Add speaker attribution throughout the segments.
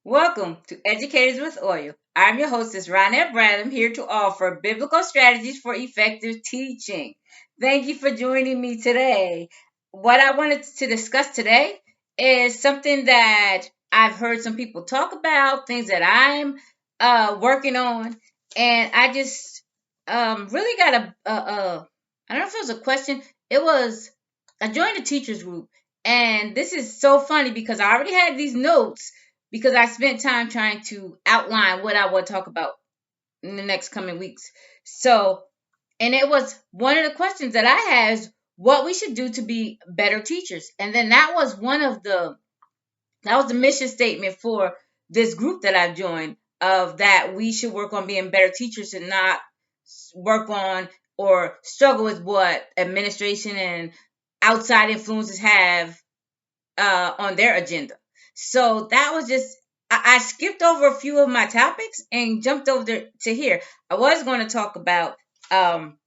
Speaker 1: Welcome to Educators with Oil. I'm your hostess, Ronette Bradham, here to offer biblical strategies for effective teaching. Thank you for joining me today. What I wanted to discuss today is something that I've heard some people talk about, things that I'm working on, and I just really got I don't know if it was a question. It was, I joined a teachers group, and this is so funny because I already had these notes because I spent time trying to outline what I would talk about in the next coming weeks. So, and it was one of the questions that I had is what we should do to be better teachers. And then that was the mission statement for this group that I joined, of that we should work on being better teachers and not work on or struggle with what administration and outside influences have on their agenda. So that was just, I skipped over a few of my topics and jumped over to here. I was going to talk about um,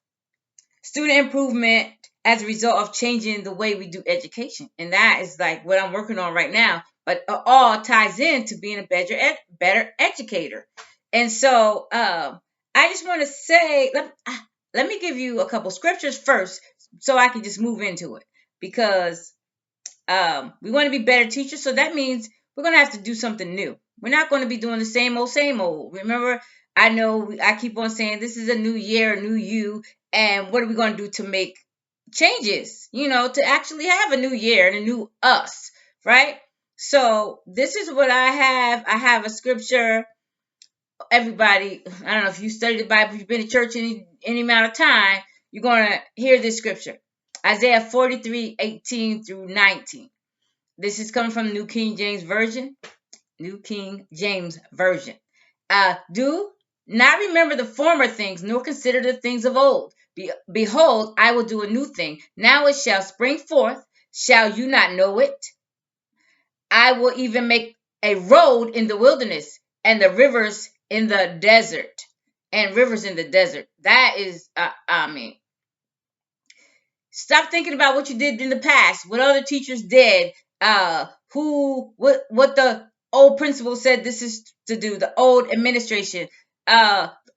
Speaker 1: student improvement as a result of changing the way we do education, and that is like what I'm working on right now. But it all ties into being a better educator. And so I just want to say, let me give you a couple scriptures first, so I can just move into it, because we want to be better teachers. So that means we're going to have to do something new. We're not going to be doing the same old, same old. Remember, I know I keep on saying this is a new year, a new you. And what are we going to do to make changes, to actually have a new year and a new us, right? So this is what I have. I have a scripture. Everybody, I don't know if you studied the Bible, you've been to church any amount of time, you're going to hear this scripture. Isaiah 43:18 through 19. This is coming from the New King James Version. New King James Version. Do not remember the former things, nor consider the things of old. Behold, I will do a new thing. Now it shall spring forth. Shall you not know it? I will even make a road in the wilderness and the rivers in the desert. And rivers in the desert. That is, I mean, stop thinking about what you did in the past, what other teachers did, what the old principal said this is to do, the old administration,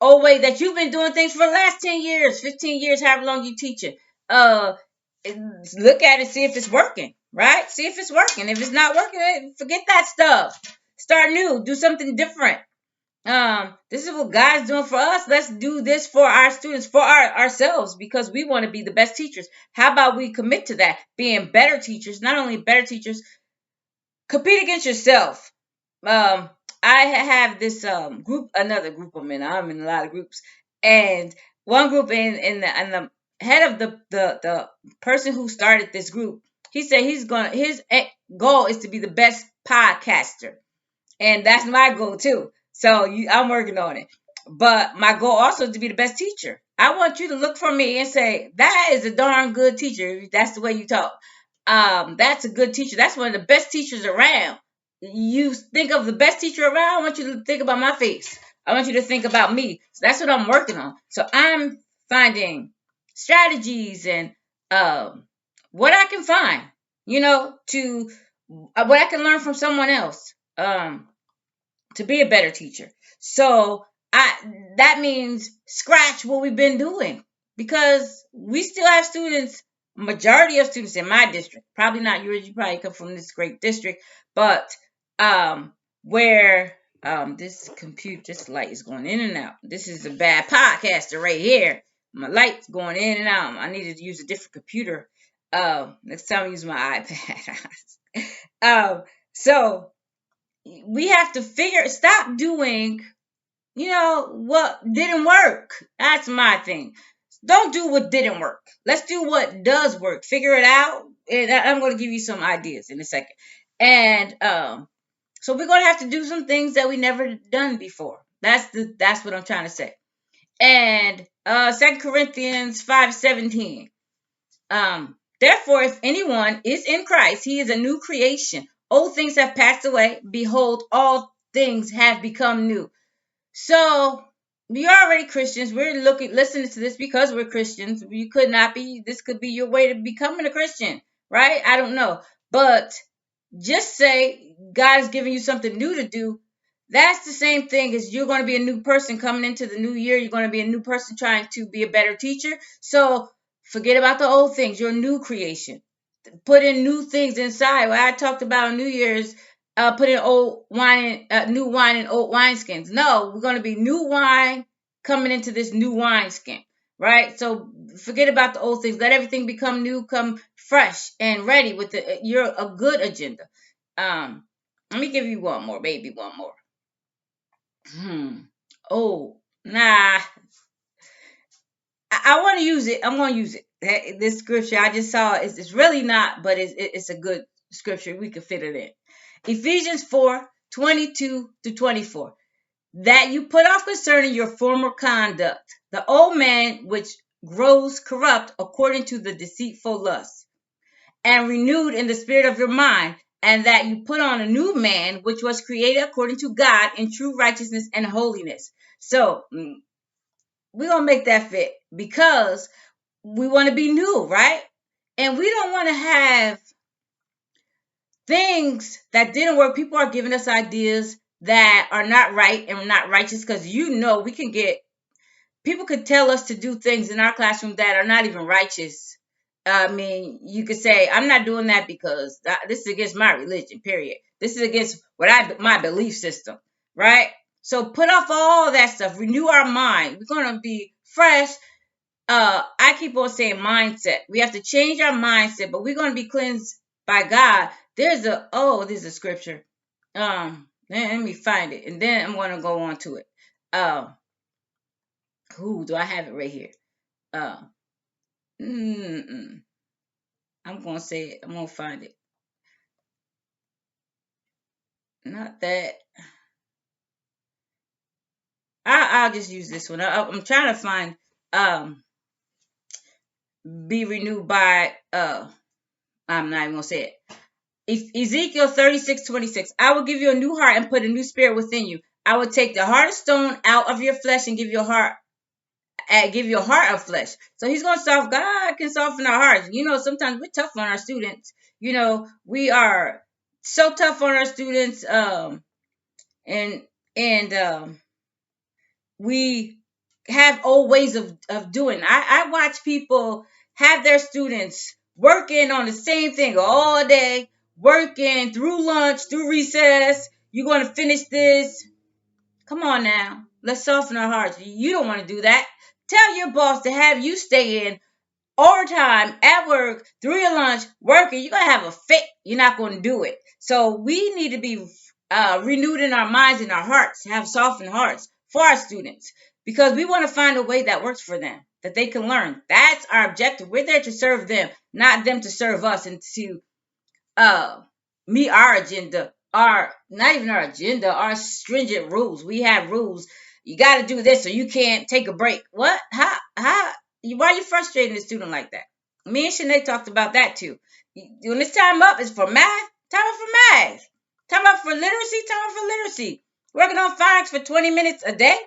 Speaker 1: old way that you've been doing things for the last 10 years, 15 years, however long you teach it. Look at it, see if it's working, right? See if it's working. If it's not working, forget that stuff. Start new, do something different. This is what God's doing for us. Let's do this for our students, for ourselves, because we want to be the best teachers. How about we commit to that, being better teachers? Not only better teachers, compete against yourself. I have this group, another group I'm in a lot of groups, and one group in the head of the person who started this group, he said his goal is to be the best podcaster, and that's my goal too. So I'm working on it. But my goal also is to be the best teacher. I want you to look for me and say, that is a darn good teacher. That's the way you talk. That's a good teacher. That's one of the best teachers around. You think of the best teacher around, I want you to think about my face. I want you to think about me. So that's what I'm working on. So I'm finding strategies and what I can find, to what I can learn from someone else. To be a better teacher. So that means scratch what we've been doing, because we still have students, majority of students in my district, probably not yours, you probably come from this great district, but where this light is going in and out. This is a bad podcaster right here. My light's going in and out. I need to use a different computer. Next time I use my iPad. So we have to stop doing, what didn't work. That's my thing. Don't do what didn't work. Let's do what does work. Figure it out. And I'm going to give you some ideas in a second. And so we're going to have to do some things that we never done before. That's what I'm trying to say. And 2 Corinthians 5:17. Therefore, if anyone is in Christ, he is a new creation. Old things have passed away. Behold, all things have become new. So we are already Christians. We're listening to this because we're Christians. You could not be. This could be your way to becoming a Christian, right? I don't know. But just say God is giving you something new to do. That's the same thing as you're going to be a new person coming into the new year. You're going to be a new person trying to be a better teacher. So forget about the old things. You're a new creation. Put in new things inside. What I talked about on New Year's, put in old wine, new wine in old wineskins. No, we're going to be new wine coming into this new wineskin, right? So forget about the old things. Let everything become new, come fresh and ready with your a good agenda. Um, Let me give you one more, baby, one more. Oh, nah. I want to use it. I'm going to use it. This scripture I just saw it's really not, but it's a good scripture. We can fit it in. Ephesians 4:22-24. That you put off concerning your former conduct, the old man which grows corrupt according to the deceitful lust, and renewed in the spirit of your mind, and that you put on a new man which was created according to God in true righteousness and holiness. So we're going to make that fit because we want to be new, right? And we don't want to have things that didn't work. People are giving us ideas that are not right and not righteous because we can get people could tell us to do things in our classroom that are not even righteous. I mean, you could say, I'm not doing that because this is against my religion, period. This is against my belief system, right? So put off all that stuff, renew our mind. We're going to be fresh. I keep on saying mindset. We have to change our mindset, but we're going to be cleansed by God. There's a scripture. Let me find it, and then I'm going to go on to it. Who do I have it right here? Uh, I'm going to say it. I'm going to find it. Not that. I'll just use this one. I'm trying to find be renewed by I'm not even gonna say it. Ezekiel 36:26. I will give you a new heart and put a new spirit within you. I will take the hard stone out of your flesh and give you a heart of flesh. So he's gonna soften. God can soften our hearts. Sometimes we're tough on our students. We are so tough on our students. And we have old ways of doing. I watch people have their students working on the same thing all day, working through lunch, through recess. You're going to finish this. Come on now. Let's soften our hearts. You don't want to do that. Tell your boss to have you stay in overtime at work through your lunch working. You're going to have a fit. You're not going to do it. So we need to be renewed in our minds and our hearts, have softened hearts for our students because we want to find a way that works for them, that they can learn. That's our objective. We're there to serve them, not them to serve us and to uh, meet our agenda, not even our agenda, our stringent rules. We have rules. You got to do this or you can't take a break. What? How? Why are you frustrating a student like that? Me and Shanae talked about that too. When it's time up, it's for math. Time up for math. Time up for literacy. Time up for literacy. Working on phonics for 20 minutes a day.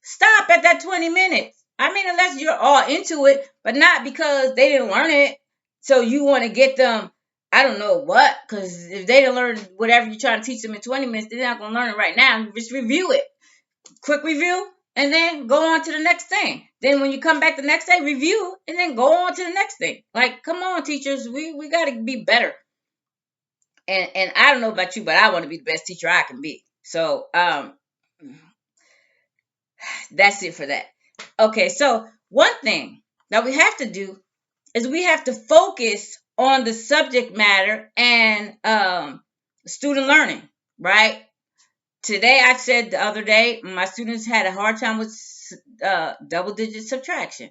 Speaker 1: Stop at that 20 minutes. I mean, unless you're all into it, but not because they didn't learn it. So you want to get them, I don't know what, because if they didn't learn whatever you're trying to teach them in 20 minutes, they're not going to learn it right now. Just review it. Quick review, and then go on to the next thing. Then when you come back the next day, review, and then go on to the next thing. Like, come on, teachers, we got to be better. And I don't know about you, but I want to be the best teacher I can be. So that's it for that. Okay, so one thing that we have to do is we have to focus on the subject matter and student learning, right? Today, I said the other day, my students had a hard time with double digit subtraction.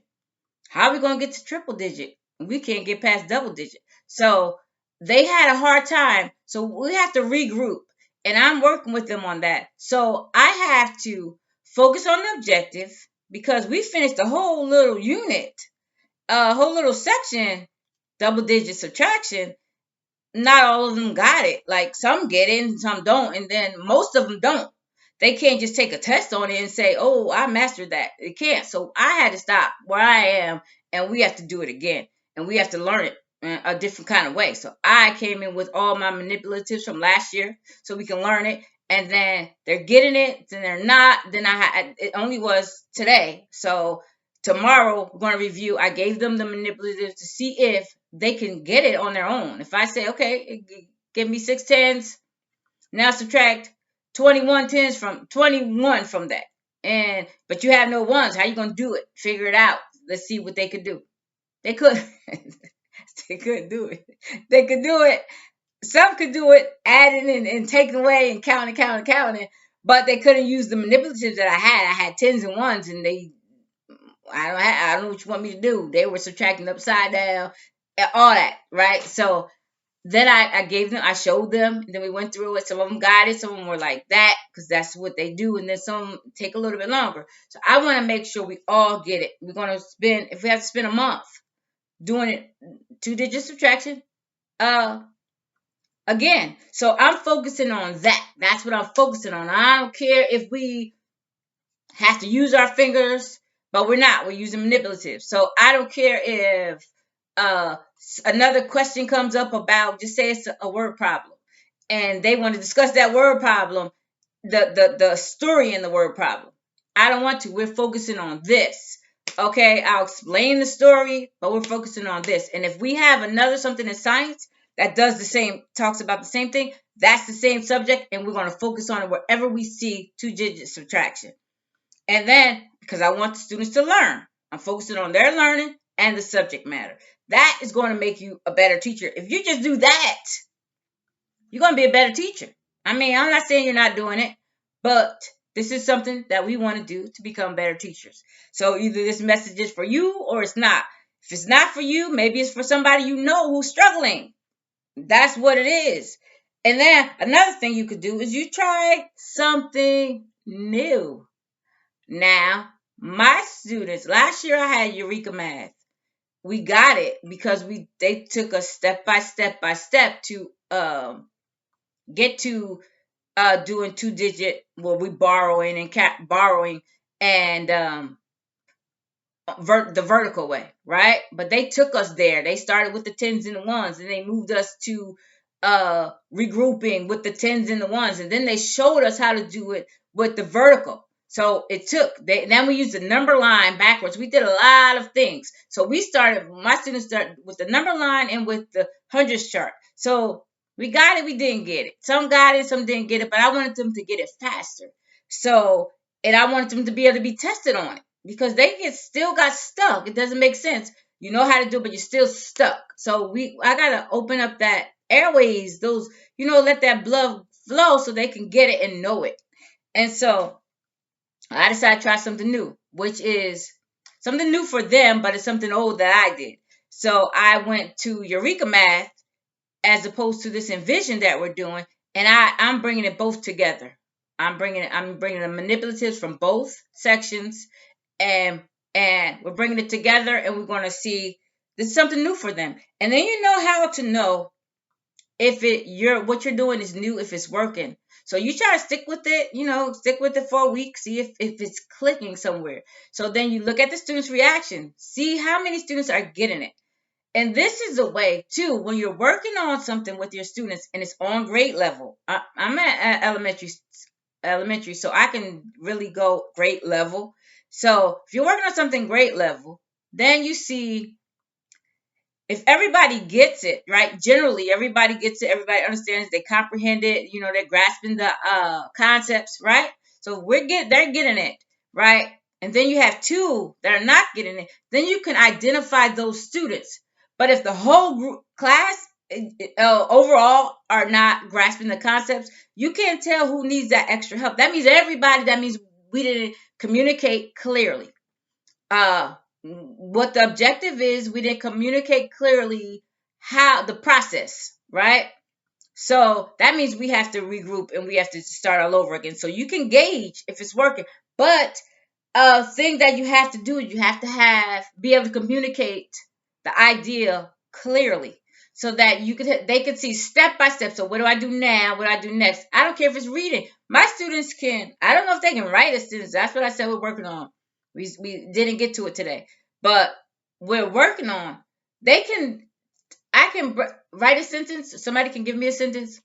Speaker 1: How are we going to get to triple digit? We can't get past double digit. So they had a hard time. So we have to regroup. And I'm working with them on that. So I have to focus on the objective because we finished a whole little unit, a whole little section, double digit subtraction. Not all of them got it. Like some get it and some don't. And then most of them don't. They can't just take a test on it and say, oh, I mastered that. It can't. So I had to stop where I am and we have to do it again. And we have to learn it in a different kind of way. So I came in with all my manipulatives from last year so we can learn it. and then they're getting it, then they're not. Then it only was today. So tomorrow we're going to review. I gave them the manipulatives to see if they can get it on their own. If I say, okay, give me 6 tens, now subtract 21 tens from 21 from that. But you have no ones. How you going to do it? Figure it out. Let's see what they could do. They could. They couldn't do it. They could do it. Some could do it, adding and taking away and counting, but they couldn't use the manipulatives that I had. I had tens and ones, and I don't know what you want me to do. They were subtracting upside down, all that, right? So then I gave them, I showed them, and then we went through it. Some of them got it, some of them were like that, because that's what they do, and then some take a little bit longer. So I want to make sure we all get it. We're going to spend, if we have to spend a month doing it, 2-digit subtraction, again. So I'm focusing on that. That's what I'm focusing on. I don't care if we have to use our fingers, but we're not. We're using manipulative. So I don't care if another question comes up about, just say it's a word problem, and they want to discuss that word problem, the story in the word problem. I don't want to. We're focusing on this. Okay, I'll explain the story, but we're focusing on this. And if we have another something in science that does the same, talks about the same thing, that's the same subject, and we're going to focus on it wherever we see 2-digit subtraction. And then, because I want the students to learn, I'm focusing on their learning and the subject matter. That is going to make you a better teacher. If you just do that, you're going to be a better teacher. I mean, I'm not saying you're not doing it, but this is something that we want to do to become better teachers. So either this message is for you or it's not. If it's not for you, maybe it's for somebody you know who's struggling. That's what it is. And then another thing you could do is you try something new. Now, my students, last year I had Eureka Math. We got it because they took us step by step to get to doing 2-digit, well, we borrowing and the vertical way, right? But they took us there. They started with the tens and the ones, and they moved us to regrouping with the tens and the ones, and then they showed us how to do it with the vertical. So it took, then we used the number line backwards. We did a lot of things. So my students started with the number line and with the hundreds chart. So we got it, we didn't get it. Some got it, some didn't get it, but I wanted them to get it faster. So, and I wanted them to be able to be tested on it, because they still got stuck. It doesn't make sense. You know how to do it, but you're still stuck. So I gotta open up that airways, those, let that blood flow so they can get it and know it. And so I decided to try something new, which is something new for them, but it's something old that I did. So I went to Eureka Math as opposed to this Envision that we're doing, and I'm bringing it both together. I'm bringing the manipulatives from both sections, and we're bringing it together, and we're going to see this is something new for them. And then you know how to know if what you're doing is new, if it's working. So you try to stick with it for a week, see if it's clicking somewhere. So then you look at the students' reaction, see how many students are getting it. And this is a way too, when you're working on something with your students and it's on grade level. I'm at elementary, so I can really go grade level. So if you're working on something grade level, then you see if everybody gets it, right? Generally, everybody gets it. Everybody understands. They comprehend it. They're grasping the concepts, right? So they're getting it, right? And then you have two that are not getting it. Then you can identify those students. But if the whole class overall are not grasping the concepts, you can't tell who needs that extra help. That means That means we didn't communicate clearly. What the objective is, we didn't communicate clearly how the process, right? So that means we have to regroup and we have to start all over again. So you can gauge if it's working. But a thing that you have to do is you have to be able to communicate the idea clearly, so that they can see step by step. So what do I do now? What do I do next? I don't care if it's reading. My students I don't know if they can write a sentence. That's what I said we're working on. We didn't get to it today, but we're working on. I can write a sentence. Somebody can give me a sentence.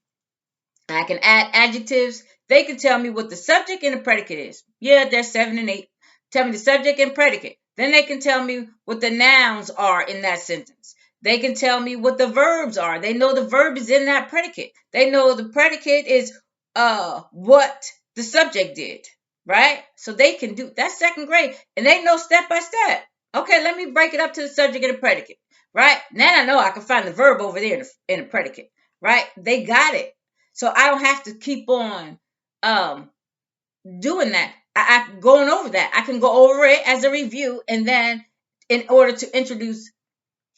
Speaker 1: I can add adjectives. They can tell me what the subject and the predicate is. Yeah, they're 7 and 8. Tell me the subject and predicate. Then they can tell me what the nouns are in that sentence. They can tell me what the verbs are. They know the verb is in that predicate. They know the predicate is what the subject did, right? So they can do that's second grade, and they know step by step. Okay, let me break it up to the subject and the predicate, right? Now I know I can find the verb over there in the predicate, right? They got it. So I don't have to keep on um, doing that. I going over that. I can go over it as a review, and then in order to introduce,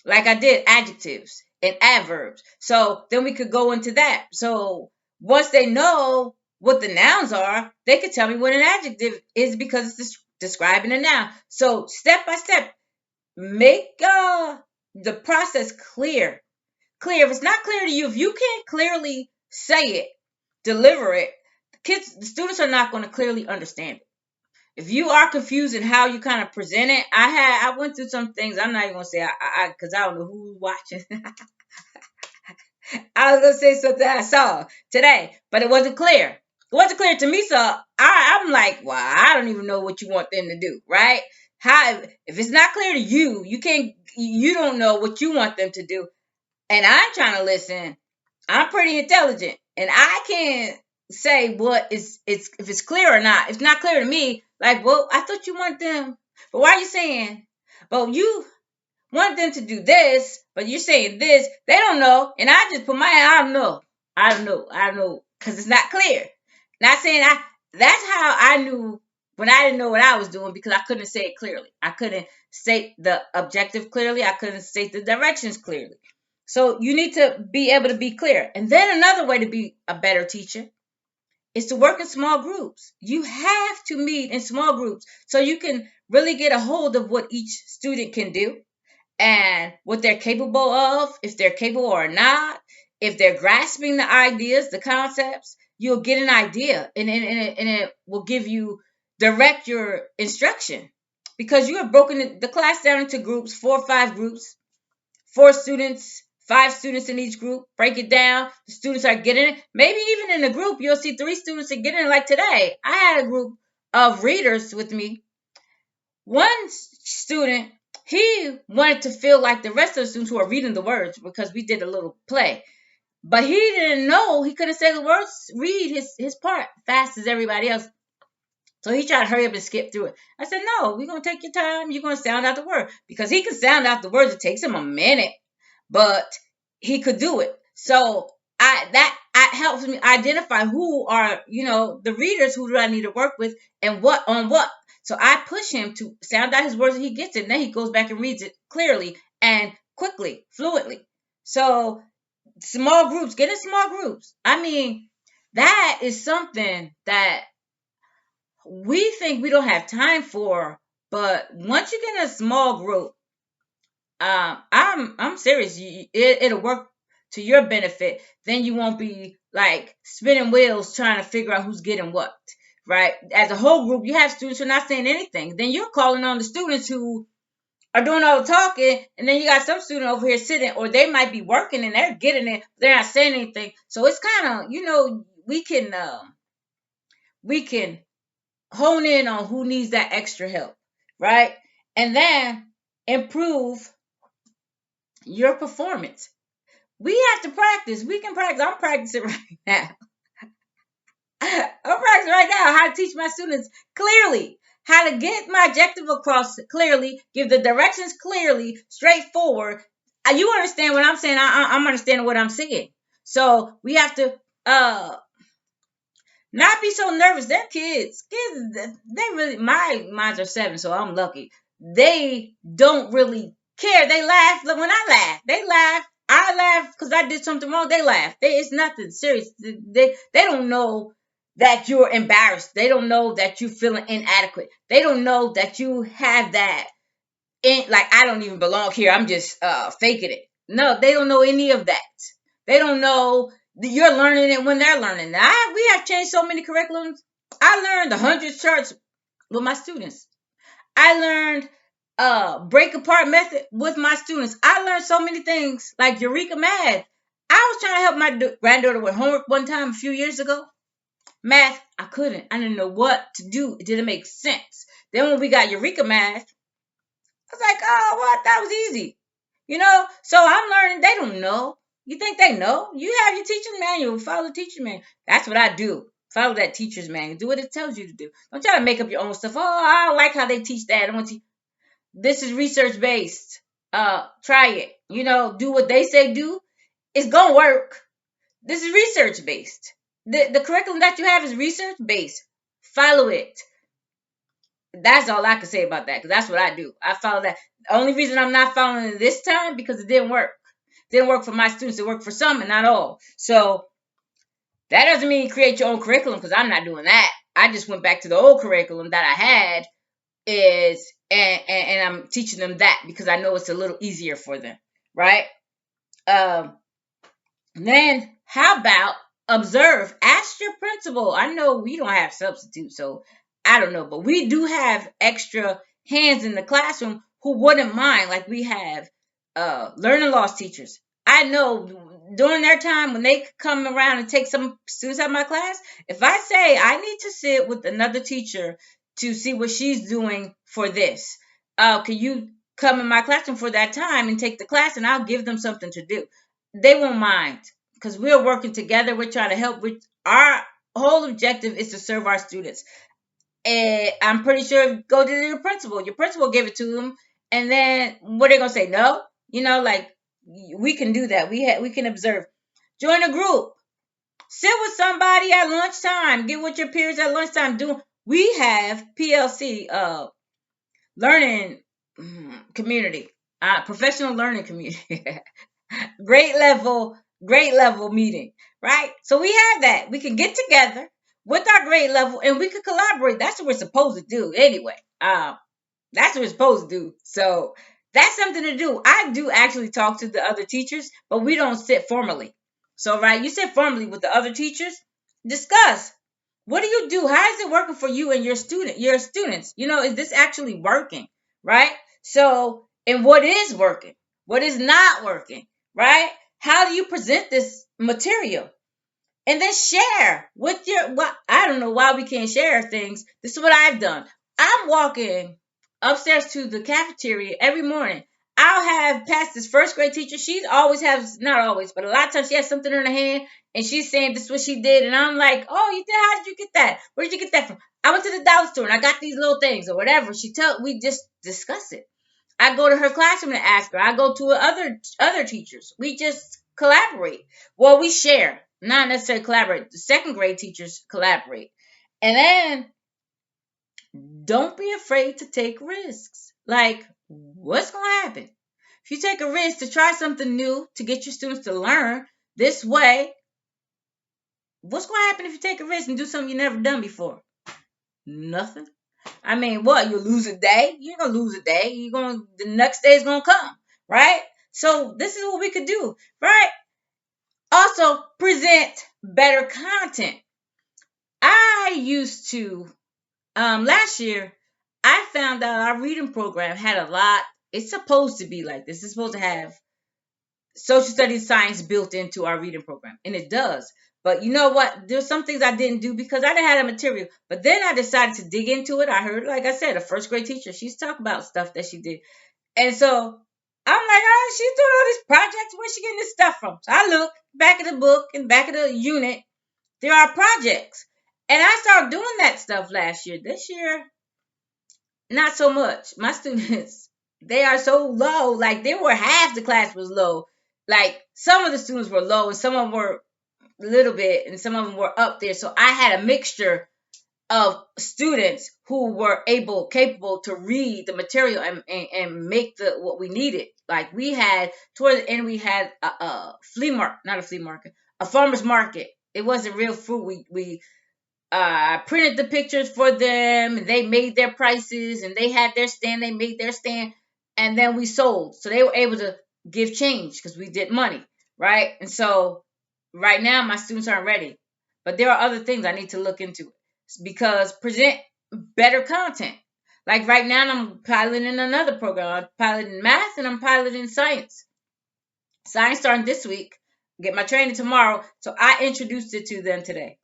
Speaker 1: like I did, adjectives and adverbs. So then we could go into that. So once they know what the nouns are, they could tell me what an adjective is because it's describing a noun. So step by step, make the process clear. Clear. If it's not clear to you, if you can't clearly say it, deliver it, the students are not going to clearly understand it. If you are confused in how you kind of present it, I went through some things. I'm not even gonna say because I don't know who's watching. I was gonna say something I saw today, but it wasn't clear. It wasn't clear to me, so I'm like, well, I don't even know what you want them to do, right? How if it's not clear to you, you don't know what you want them to do, and I'm trying to listen. I'm pretty intelligent, and I can't say what is it's if it's clear or not. If it's not clear to me, like, well, I thought you want them, but why are you saying? Well, you want them to do this, but you're saying this. They don't know, and I just put my hand. I don't know, because it's not clear. Not saying I. That's how I knew when I didn't know what I was doing because I couldn't say it clearly. I couldn't state the objective clearly. I couldn't state the directions clearly. So you need to be able to be clear. And then another way to be a better teacher is to work in small groups. You have to meet in small groups so you can really get a hold of what each student can do and what they're capable of, if they're capable or not, if they're grasping the ideas, the concepts. You'll get an idea and it will give you direct your instruction because you have broken the class down into groups, 4 or 5 groups, 4 students, 5 students in each group. Break it down. The students are getting it. Maybe even in a group, you'll see 3 students are getting it. Like today, I had a group of readers with me. One student, he wanted to feel like the rest of the students who are reading the words because we did a little play. But he didn't know he couldn't say the words, read his part fast as everybody else. So he tried to hurry up and skip through it. I said, no, we're going to take your time. You're going to sound out the word. Because he can sound out the words. It takes him a minute, but he could do it. So that helps me identify who are, the readers who do I need to work with and what on what. So I push him to sound out his words and he gets it. And then he goes back and reads it clearly and quickly, fluently. So small groups, get in small groups. I mean, that is something that we think we don't have time for, but once you get in a small group, I'm serious. It'll work to your benefit. Then you won't be like spinning wheels trying to figure out who's getting what, right? As a whole group, you have students who are not saying anything. Then you're calling on the students who are doing all the talking, and then you got some student over here sitting, or they might be working and they're getting it, they're not saying anything. So it's kind of, we can hone in on who needs that extra help, right? And then improve your performance. We have to practice. We can practice. I'm practicing right now. I'm practicing right now how to teach my students clearly, how to get my objective across clearly, give the directions clearly, straightforward. You understand what I'm saying? I'm understanding what I'm saying. So we have to not be so nervous. They're kids. Kids, they really, mine are 7, so I'm lucky. They don't really care. They laugh. Look, when I laugh, they laugh. I laugh because I did something wrong. They laugh. It's nothing serious. They don't know that you're embarrassed. They don't know that you're feeling inadequate. They don't know that you have that like I don't even belong here. I'm just faking it. No, they don't know any of that. They don't know you're learning it when they're learning. We have changed so many curriculums. I learned the 100 charts with my students. I learned break apart method with my students. I learned so many things like Eureka Math. I was trying to help my granddaughter with homework one time a few years ago. Math, I couldn't. I didn't know what to do. It didn't make sense. Then when we got Eureka Math, I was like, oh, what? That was easy. So I'm learning. They don't know. You think they know? You have your teacher's manual. Follow the teacher's manual. That's what I do. Follow that teacher's manual. Do what it tells you to do. Don't try to make up your own stuff. Oh, I don't like how they teach that. I want to. This is research based. Try it. Do what they say do. It's gonna work. This is research based. The curriculum that you have is research based. Follow it. That's all I can say about that, because that's what I do. I follow that. The only reason I'm not following it this time because it didn't work. It didn't work for my students. It worked for some and not all. So that doesn't mean create your own curriculum, because I'm not doing that. I just went back to the old curriculum that I had and I'm teaching them that because I know it's a little easier for them, right? Then how about observe? Ask your principal. I know we don't have substitutes, so I don't know, but we do have extra hands in the classroom who wouldn't mind. Like we have learning loss teachers. I know during their time when they come around and take some students out of my class, if I say I need to sit with another teacher to see what she's doing for this, can you come in my classroom for that time and take the class, and I'll give them something to do. They won't mind because we're working together. We're trying to help. Our whole objective is to serve our students. And I'm pretty sure go to your principal. Your principal give it to them, and then what are they gonna say? No, like we can do that. We can observe. Join a group. Sit with somebody at lunchtime. Get with your peers at lunchtime. We have PLC learning community, professional learning community. great level meeting, right? So we have that. We can get together with our grade level and we could collaborate. That's what we're supposed to do anyway. That's what we're supposed to do. So that's something to do. I do actually talk to the other teachers, but we don't sit formally. So, right, you sit formally with the other teachers, discuss. What do you do? How is it working for you and your students? Is this actually working? Right? So, and what is working? What is not working? Right? How do you present this material? And then share with I don't know why we can't share things. This is what I've done. I'm walking upstairs to the cafeteria every morning. I'll have past this first grade teacher. She always has, not always, but a lot of times she has something in her hand and she's saying this is what she did. And I'm like, oh, you did? How did you get that? Where did you get that from? I went to the dollar store and I got these little things or whatever. We just discuss it. I go to her classroom and ask her. I go to other teachers. We just collaborate. Well, we share, not necessarily collaborate. The second grade teachers collaborate. And then don't be afraid to take risks. Like, what's going to happen? If you take a risk to try something new to get your students to learn this way, what's going to happen if you take a risk and do something you've never done before? Nothing. I mean, what? You lose a day? You're going to lose a day. The next day is going to come, right? So this is what we could do, right? Also, present better content. I used to, last year, I found out our reading program had a lot. It's supposed to be like this. It's supposed to have social studies science built into our reading program, and it does. But you know what? There's some things I didn't do because I didn't have the material. But then I decided to dig into it. I heard, like I said, a first grade teacher. She's talking about stuff that she did. And so I'm like, oh, she's doing all these projects. Where's she getting this stuff from? So I look back at the book and back at the unit. There are projects. And I started doing that stuff last year. This year, not so much. My students, they are so low. Like, they were half the class was low. Like, some of the students were low and some of them were a little bit and some of them were up there. So I had a mixture of students who were capable to read the material and make what we needed. Like, we had, toward the end, we had a flea market, not a flea market, a farmer's market. It wasn't real food. We printed the pictures for them, and they made their prices, and they had their stand, they made their stand, and then we sold. So they were able to give change because we did money, right? And so right now my students aren't ready, but there are other things I need to look into because present better content. Like right now I'm piloting another program. I'm piloting math and I'm piloting science. Science starting this week. get my training tomorrow. So I introduced it to them today,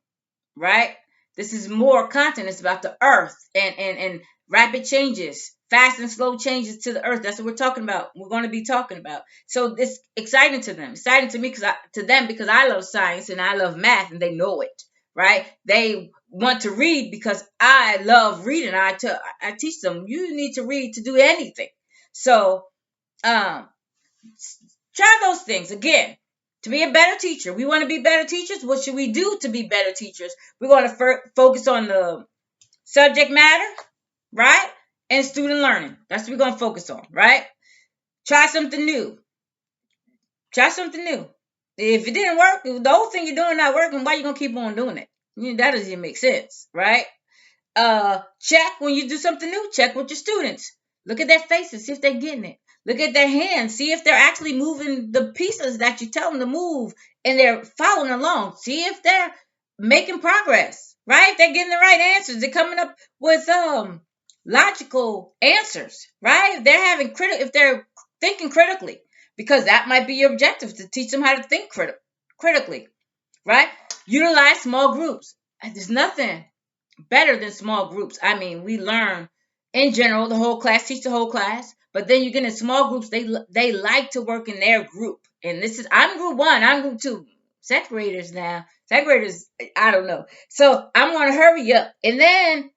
Speaker 1: right? This is more content. It's about the earth and rapid changes, fast and slow changes to the earth. That's what we're talking about. We're going to be talking about. So it's exciting to them, exciting to me to them because I love science and I love math and they know it, right? They want to read because I love reading. I teach them you need to read to do anything. So um, try those things again. To be a better teacher, we want to be better teachers. What should we do to be better teachers? We're going to focus on the subject matter, right? And student learning. That's what we're going to focus on, right? Try something new. Try something new. If it didn't work, if the whole thing you're doing not working, why are you going to keep on doing it? That doesn't even make sense, right? Check when you do something new. Check with your students. Look at their faces, see if they're getting it. Look at their hands, see if they're actually moving the pieces that you tell them to move, and they're following along. See if they're making progress, right? They're getting the right answers. They're coming up with logical answers, right? If they're thinking critically, because that might be your objective to teach them how to think critically, right? Utilize small groups. There's nothing better than small groups. I mean, we learn in general, the whole class, teach the whole class, but then you get in small groups, they like to work in their group. And I'm group 1, I'm group 2. Second graders now. Second graders, I don't know. So I'm going to hurry up. And then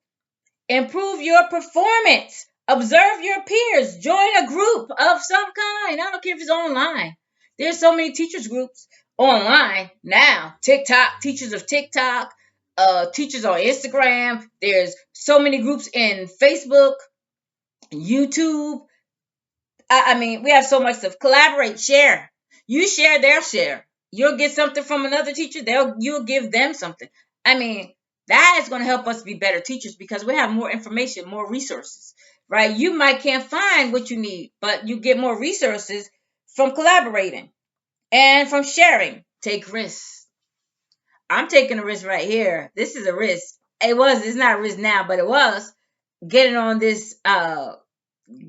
Speaker 1: improve your performance. Observe your peers. Join a group of some kind. I don't care if it's online. There's so many teachers groups online now. TikTok, teachers of TikTok, teachers on Instagram. There's so many groups in Facebook, YouTube. I mean, we have so much stuff. Collaborate, share. You share, they'll share. You'll get something from another teacher, you'll give them something. I mean, that is going to help us be better teachers because we have more information, more resources, right? You might can't find what you need, but you get more resources from collaborating and from sharing. Take risks. I'm taking a risk right here. This is a risk. It's not a risk now, but it was getting on this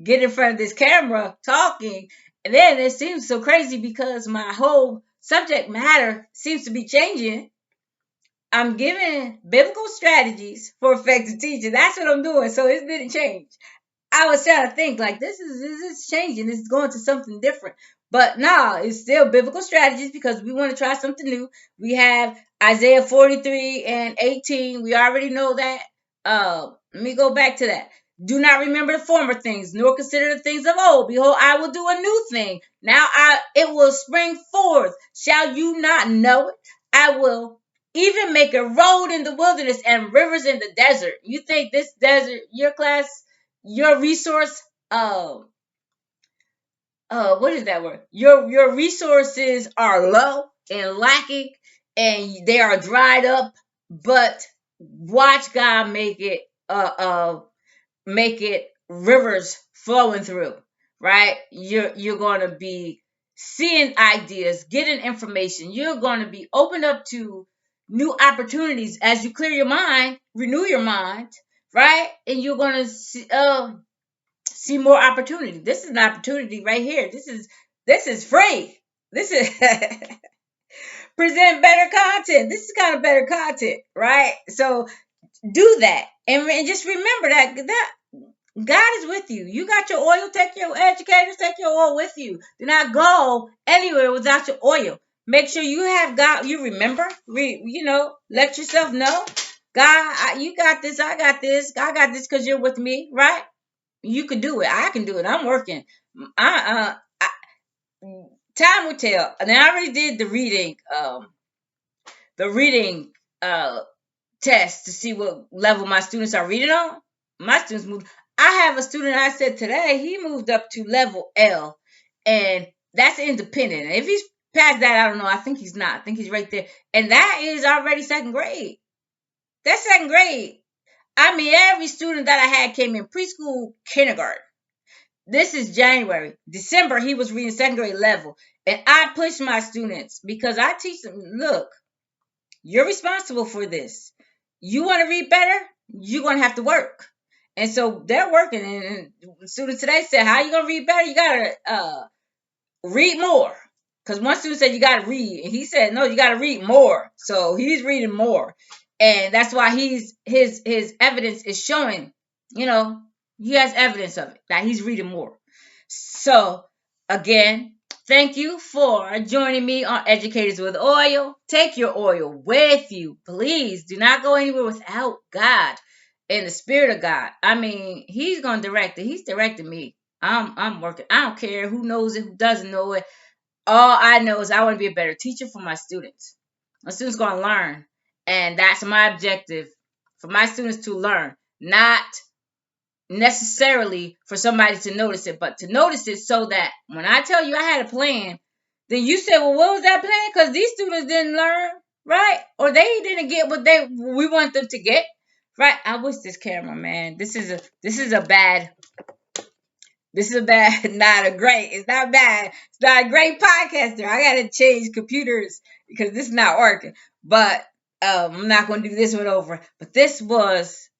Speaker 1: get in front of this camera talking, and then it seems so crazy because my whole subject matter seems to be changing. I'm giving biblical strategies for effective teaching. That's what I'm doing. So it's been a change. I was trying to think like this is changing. It's going to something different. But no, it's still biblical strategies because we want to try something new. We have Isaiah 43 and 18. We already know that. Let me go back to that. Do not remember the former things, nor consider the things of old. Behold, I will do a new thing. Now it will spring forth. Shall you not know it? I will even make a road in the wilderness and rivers in the desert. You think this desert, your class, your resource, what is that word? Your resources are low and lacking, and they are dried up. But watch God make it rivers flowing through, right? You're going to be seeing ideas, getting information. You're going to be opened up to new opportunities as you clear your mind, renew your mind, right? And you're going to see more opportunity. This is an opportunity right here. This is free. This is present better content. This is kind of better content, right? So do that, and just remember that God is with you. You got your oil. Take your educators. Take your oil with you. Do not go anywhere without your oil. Make sure you have God. You remember. Let yourself know. God, you got this. I got this. I got this because you're with me, right? You can do it. I can do it. I'm working. Time will tell. And I already did the reading test to see what level my students are reading on. My students moved. I have a student I said today, he moved up to level L, and that's independent. And if he's past that, I don't know. I think he's not. I think he's right there. And that is already second grade. That's second grade. I mean, every student that I had came in preschool, kindergarten. This is January. December, he was reading second grade level. And I push my students because I teach them, look, you're responsible for this. You want to read better? You're going to have to work. And so they're working. And the student today said, how are you going to read better? You got to read more. Because one student said you got to read, and he said no, you got to read more. So he's reading more, and that's why his evidence is showing. You know, he has evidence of it that he's reading more. So again, thank you for joining me on Educators with Oil. Take your oil with you, please. Do not go anywhere without God and the Spirit of God. I mean, He's gonna direct it. He's directing me. I'm working. I don't care who knows it, who doesn't know it. All I know is I want to be a better teacher for my students. My students gonna learn, and that's my objective for my students to learn, not necessarily for somebody to notice it, but to notice it so that when I tell you I had a plan, then you say, well, what was that plan? Because these students didn't learn, right? Or they didn't get what we want them to get, right? I wish this camera, man. This is a bad, not a great. It's not bad. It's not a great podcaster. I gotta change computers because this is not working. But I'm not gonna do this one over. But this was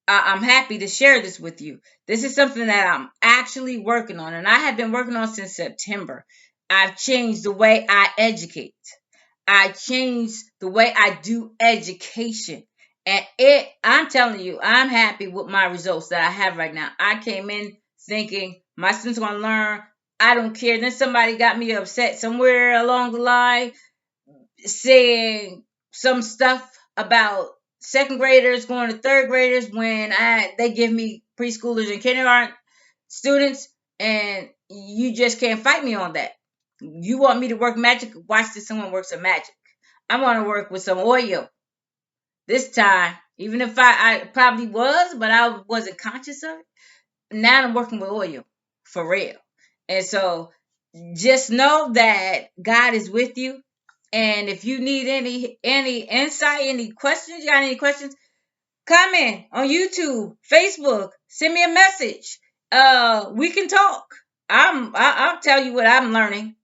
Speaker 1: I'm happy to share this with you. This is something that I'm actually working on, and I have been working on since September. I've changed the way I educate. I changed the way I do education. And I'm telling you, I'm happy with my results that I have right now. I came in thinking my students are going to learn. I don't care. Then somebody got me upset somewhere along the line saying some stuff about second graders going to third graders when they give me preschoolers and kindergarten students, and you just can't fight me on that. You want me to work magic? Watch this. Someone works some magic. I want to work with some oil this time, even if I probably was, but I wasn't conscious of it. Now I'm working with oil for real, and so just know that God is with you. And if you need any insight, any questions, you got any questions, comment on YouTube, Facebook, send me a message. We can talk. I'll tell you what I'm learning,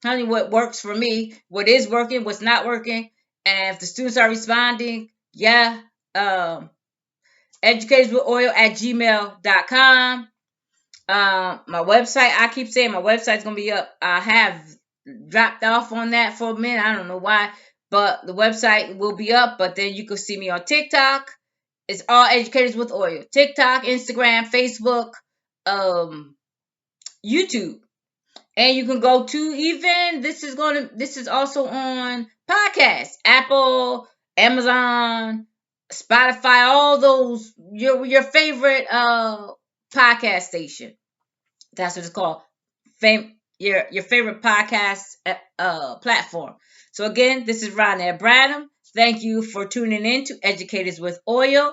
Speaker 1: tell you what works for me, what is working, what's not working, and if the students are responding, yeah. educatorswithoil@gmail.com. My website, I keep saying my website's gonna be up. I have dropped off on that for a minute. I don't know why, but the website will be up. But then you can see me on TikTok. It's all Educators with Oil. TikTok, Instagram, Facebook, YouTube. And you can go to even this is also on podcasts, Apple, Amazon, Spotify, all those your favorite podcast station. That's what it's called. Your favorite podcast platform. So again, this is Ronette Bradham. Thank you for tuning in to Educators with Oil.